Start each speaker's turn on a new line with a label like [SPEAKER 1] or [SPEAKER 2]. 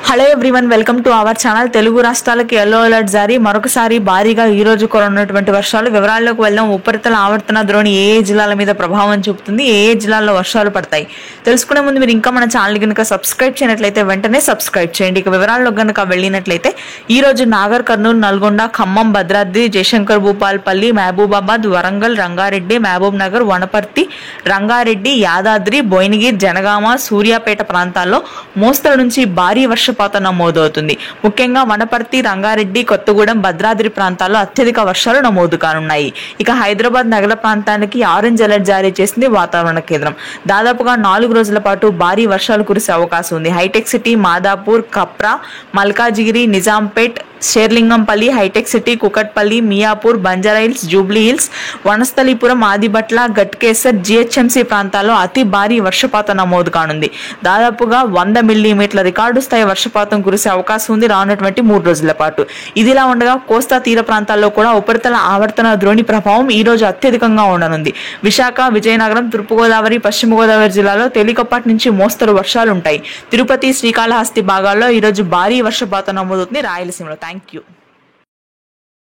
[SPEAKER 1] Hello everyone, welcome to our channel. Telugu రాష్ట్రాలకు yellow alert జారీ. మరొకసారి భారీగా ఈ రోజు కురనున్నటువంటి వర్షాలు. వివరాల్లోకి వెళ్దాం. ఉపరితల ఆవర్తన ద్రోణి ఏ జిల్లాల మీద ప్రభావం చూపుతుంది, ఏ జిల్లాల్లో వర్షాలు పడతాయి తెలుసుకునే ముందు మీరు ఇంకా మన ఛానల్ కనుక సబ్స్క్రైబ్ చేయనట్లయితే వెంటనే సబ్స్క్రైబ్ చేయండి. ఇక వివరాల్లో కనుక వెళ్ళినట్లయితే ఈ రోజు నాగర్ కర్నూలు, నల్గొండ, ఖమ్మం, భద్రాద్రి, జయశంకర్ భూపాల్పల్లి, మహబూబాబాద్, వరంగల్, రంగారెడ్డి, మహబూబ్ నగర్, వనపర్తి, రంగారెడ్డి, యాదాద్రి, భువనగిరి, జనగామ, సూర్యాపేట ప్రాంతాల్లో మోస్తరు నుంచి భారీ వర్షపాతం నమోదవుతుంది. ముఖ్యంగా వనపర్తి, రంగారెడ్డి, కొత్తగూడెం, భద్రాద్రి ప్రాంతాల్లో అత్యధిక వర్షాలు నమోదు కానున్నాయి. ఇక హైదరాబాద్ నగర ప్రాంతానికి ఆరెంజ్ అలర్ట్ జారీ చేసింది వాతావరణ కేంద్రం. దాదాపుగా 4 రోజుల పాటు భారీ వర్షాలు కురిసే అవకాశం ఉంది. Hitech City, Madhapur, Kapra, Malkajgiri, Nizampet, Serilingampally, Hitech City, Kukatpally, Miyapur, Banjara Hills, Jubilee Hills, Vanasthalipuram, Adibatla, Ghatkesar, GHMC ప్రాంతాల్లో అతి భారీ వర్షపాతం నమోదు కానుంది. దాదాపుగా 100 మిల్లీమీటర్ల రికార్డు స్థాయి వర్షపాతం కురిసే అవకాశం ఉంది రానున్నటువంటి 3 రోజుల పాటు. ఇదిలా ఉండగా కోస్తా తీర ప్రాంతాల్లో కూడా ఉపరితల ఆవర్తన ద్రోణి ప్రభావం ఈ రోజు అత్యధికంగా ఉండనుంది. విశాఖ, విజయనగరం, తూర్పుగోదావరి, పశ్చిమ గోదావరి జిల్లాలో తేలికపాటి నుంచి మోస్తరు వర్షాలు ఉంటాయి. తిరుపతి, శ్రీకాళహస్తి భాగాల్లో ఈ రోజు భారీ వర్షపాతం నమోదవుతుంది. రాయలసీమలో. Thank you.